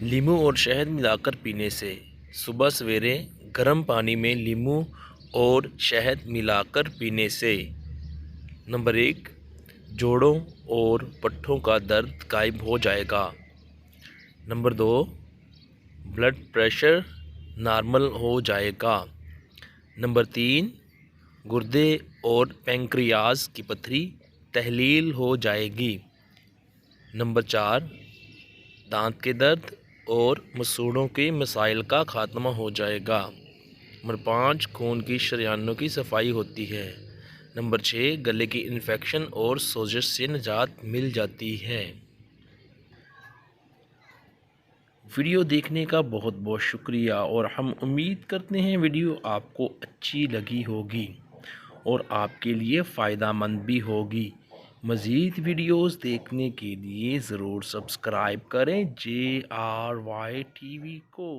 لیمو اور شہد ملا کر پینے سے صبح سویرے گرم پانی میں لیمو اور شہد ملا کر پینے سے نمبر 1 جوڑوں اور پٹھوں کا درد غائب ہو جائے گا۔ نمبر 2 بلڈ پریشر نارمل ہو جائے گا۔ نمبر 3 گردے اور پینکریاز کی پتھری تحلیل ہو جائے گی۔ نمبر 4 دانت کے درد اور مسوڑھوں کے مسائل کا خاتمہ ہو جائے گا۔ نمبر 5 خون کی شریانوں کی صفائی ہوتی ہے۔ نمبر 6 گلے کی انفیکشن اور سوزش سے نجات مل جاتی ہے۔ ویڈیو دیکھنے کا بہت بہت شکریہ اور ہم امید کرتے ہیں ویڈیو آپ کو اچھی لگی ہوگی اور آپ کے لیے فائدہ مند بھی ہوگی۔ مزید ویڈیوز دیکھنے کے لیے ضرور سبسکرائب کریں JRY TV کو۔